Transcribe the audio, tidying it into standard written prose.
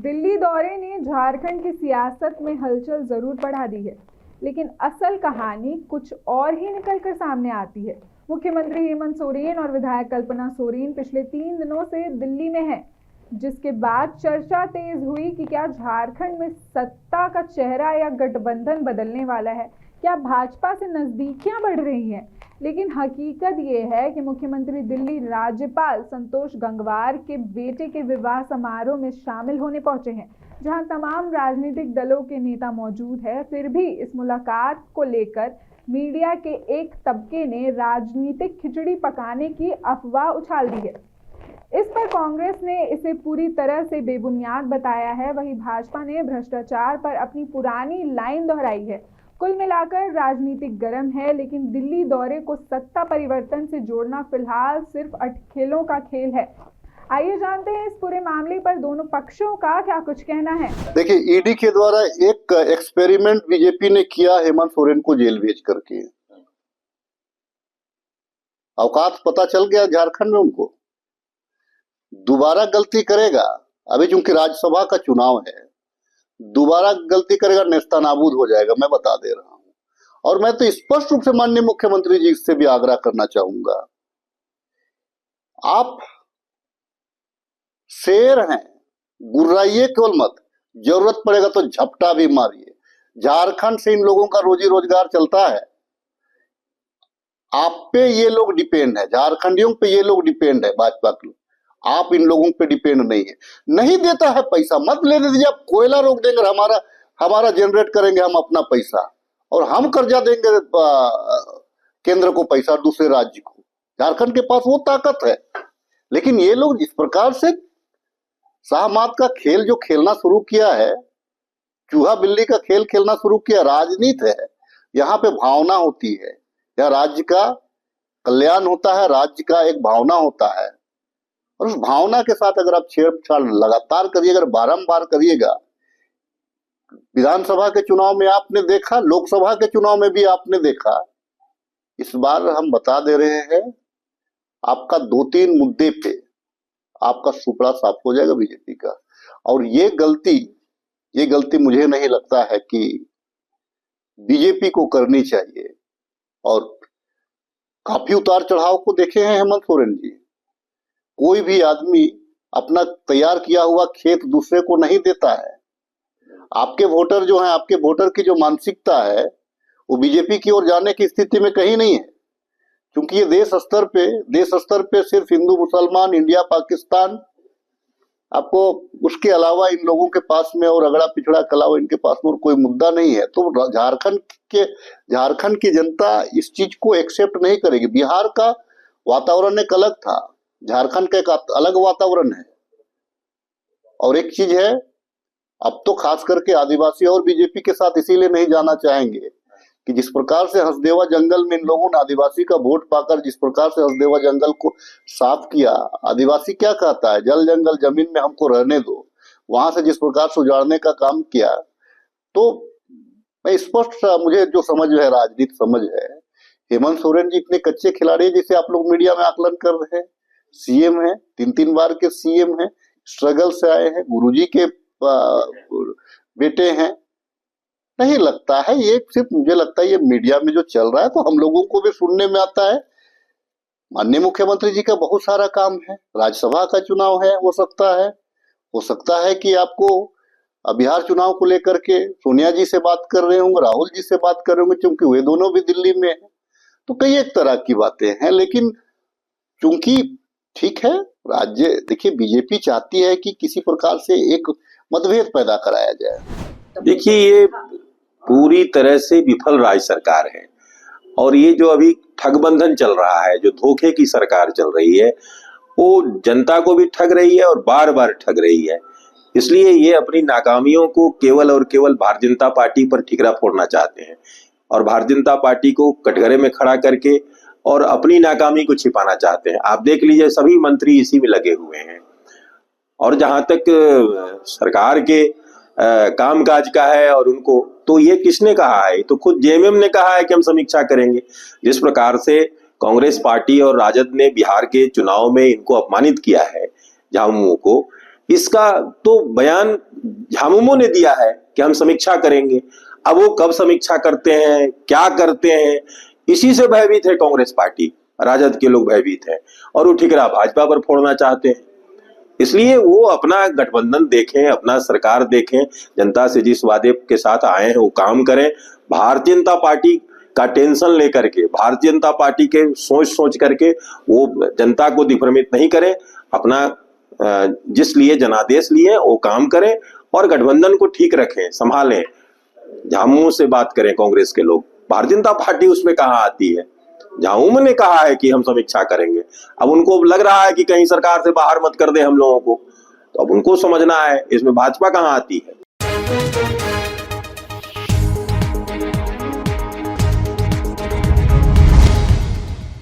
दिल्ली दौरे ने झारखंड की सियासत में हलचल जरूर बढ़ा दी है, लेकिन असल कहानी कुछ और ही निकलकर सामने आती है। मुख्यमंत्री हेमंत सोरेन और विधायक कल्पना सोरेन पिछले 3 दिनों से दिल्ली में हैं, जिसके बाद चर्चा तेज हुई कि क्या झारखंड में सत्ता का चेहरा या गठबंधन बदलने वाला है, क्या भाजपा से नजदीकियां बढ़ रही हैं। लेकिन हकीकत ये है कि मुख्यमंत्री दिल्ली राज्यपाल संतोष गंगवार के बेटे के विवाह समारोह में शामिल होने पहुंचे हैं, जहां तमाम राजनीतिक दलों के नेता मौजूद हैं। फिर भी इस मुलाकात को लेकर मीडिया के एक तबके ने राजनीतिक खिचड़ी पकाने की अफवाह उछाल दी है। इस पर कांग्रेस ने इसे पूरी तरह से बेबुनियाद बताया है, वहीं भाजपा ने भ्रष्टाचार पर अपनी पुरानी लाइन दोहराई है। कुल मिलाकर राजनीतिक गर्म है, लेकिन दिल्ली दौरे को सत्ता परिवर्तन से जोड़ना फिलहाल सिर्फ अटखेलों का खेल है। आइए जानते हैं इस पूरे मामले पर दोनों पक्षों का क्या कुछ कहना है। देखिए, ईडी के द्वारा एक एक्सपेरिमेंट बीजेपी ने किया हेमंत सोरेन को जेल भेज करके। अवकाश पता चल गया झारखंड में उनको। दोबारा गलती करेगा, अभी चूंकि राज्यसभा का चुनाव है, दोबारा गलती करेगा नेस्तनाबूद हो जाएगा, मैं बता दे रहा हूं। और मैं तो स्पष्ट रूप से माननीय मुख्यमंत्री जी से भी आग्रह करना चाहूंगा, आप शेर हैं, गुर्राइए केवल मत, जरूरत पड़ेगा तो झपटा भी मारिए। झारखंड से इन लोगों का रोजी रोजगार चलता है, आप पे ये लोग डिपेंड है, झारखंडियों पे ये लोग डिपेंड है, भाजपा के लोग। आप इन लोगों पे डिपेंड नहीं है। नहीं देता है पैसा, मत लेने दीजिए। आप कोयला रोक देंगे, हमारा जनरेट करेंगे हम अपना पैसा, और हम कर्जा देंगे केंद्र को पैसा, दूसरे राज्य को। झारखंड के पास वो ताकत है। लेकिन ये लोग जिस प्रकार से शाहमात का खेल जो खेलना शुरू किया है, चूहा बिल्ली का खेल खेलना शुरू किया, राजनीति है। यहाँ पे भावना होती है, या राज्य का कल्याण होता है, राज्य का एक भावना होता है, और उस भावना के साथ अगर आप छेड़छाड़ लगातार करिएगा, अगर बारंबार करिएगा। विधानसभा के चुनाव में आपने देखा, लोकसभा के चुनाव में भी आपने देखा। इस बार हम बता दे रहे हैं, आपका 2-3 मुद्दे पे आपका सुपड़ा साफ हो जाएगा बीजेपी का। और ये गलती मुझे नहीं लगता है कि बीजेपी को करनी चाहिए। और काफी उतार चढ़ाव को देखे हैं हेमंत सोरेन जी। कोई भी आदमी अपना तैयार किया हुआ खेत दूसरे को नहीं देता है। आपके वोटर जो हैं, आपके वोटर की जो मानसिकता है, वो बीजेपी की ओर जाने की स्थिति में कहीं नहीं है। क्योंकि ये देश स्तर पे सिर्फ हिंदू मुसलमान, इंडिया पाकिस्तान, आपको उसके अलावा इन लोगों के पास में और अगड़ा पिछड़ा के अलावा इनके पास में और कोई मुद्दा नहीं है। तो झारखंड की जनता इस चीज को एक्सेप्ट नहीं करेगी। बिहार का वातावरण एक अलग था, झारखंड का एक अलग वातावरण है। और एक चीज है, अब तो खास करके आदिवासी और बीजेपी के साथ इसीलिए नहीं जाना चाहेंगे कि जिस प्रकार से हसदेवा जंगल में इन लोगों ने आदिवासी का वोट पाकर जिस प्रकार से हसदेवा जंगल को साफ किया, आदिवासी क्या कहता है, जल जंगल जमीन में हमको रहने दो। वहां से जिस प्रकार से उजाड़ने का काम किया, तो मैं स्पष्ट, मुझे जो समझ है, राजनीति समझ है, हेमंत सोरेन जी इतने कच्चे खिलाड़ी है जिसे आप लोग मीडिया में आकलन कर रहे हैं। सीएम है, 3-3 बार के सीएम है, स्ट्रगल से आए हैं, गुरुजी के बेटे हैं। नहीं लगता है, ये सिर्फ मुझे लगता है ये मीडिया में जो चल रहा है, तो हम लोगों को भी सुनने में आता है। माननीय मुख्यमंत्री जी का बहुत सारा काम है, राज्यसभा का चुनाव है, हो सकता है कि आपको बिहार चुनाव को लेकर के सोनिया जी से बात कर रहे होंगे, राहुल जी से बात कर रहे होंगे, क्योंकि वे दोनों भी दिल्ली में हैं। तो कई एक तरह की बातें हैं। लेकिन चूंकि ठीक है, राज्य देखिए, बीजेपी चाहती है कि किसी प्रकार से एक मतभेद पैदा कराया जाए। देखिए, ये पूरी तरह से विफल राज्य सरकार है, और ये जो अभी ठगबंधन चल रहा है, जो धोखे की सरकार चल रही है, वो जनता को भी ठग रही है और बार बार ठग रही है। इसलिए ये अपनी नाकामियों को केवल और केवल भारतीय जनता पार्टी पर ठिकरा फोड़ना चाहते हैं, और भारतीय जनता पार्टी को कटघरे में खड़ा करके और अपनी नाकामी को छिपाना चाहते हैं। आप देख लीजिए, सभी मंत्री इसी में लगे हुए हैं। और जहां तक सरकार के कामकाज का है, और उनको तो ये किसने कहा है, तो खुद जेएमएम ने कहा है कि हम समीक्षा करेंगे। जिस प्रकार से कांग्रेस पार्टी और राजद ने बिहार के चुनाव में इनको अपमानित किया है, झामुमो को, इसका तो बयान झामुमो ने दिया है कि हम समीक्षा करेंगे। अब वो कब समीक्षा करते हैं, क्या करते हैं, इसी से भयभीत है कांग्रेस पार्टी, राजद के लोग भयभीत हैं और वो ठिकरा भाजपा पर फोड़ना चाहते हैं। इसलिए वो अपना गठबंधन देखें, अपना सरकार देखें, जनता से जिस वादे के साथ आए हैं वो काम करें। भारतीय जनता पार्टी का टेंशन लेकर के, भारतीय जनता पार्टी के सोच करके वो जनता को दिग्भ्रमित नहीं करें। अपना जिस लिए जनादेश लिए वो काम करें और गठबंधन को ठीक रखें, संभालें। झामुमो से बात करें कांग्रेस के लोग, भारतीय जनता पार्टी उसमें कहाँ आती है? झामुमो ने कहा है कि हम समीक्षा करेंगे। अब उनको लग रहा है कि कहीं सरकार से बाहर मत कर दे हम लोगों को, तो अब उनको समझना है इसमें भाजपा कहाँ आती है।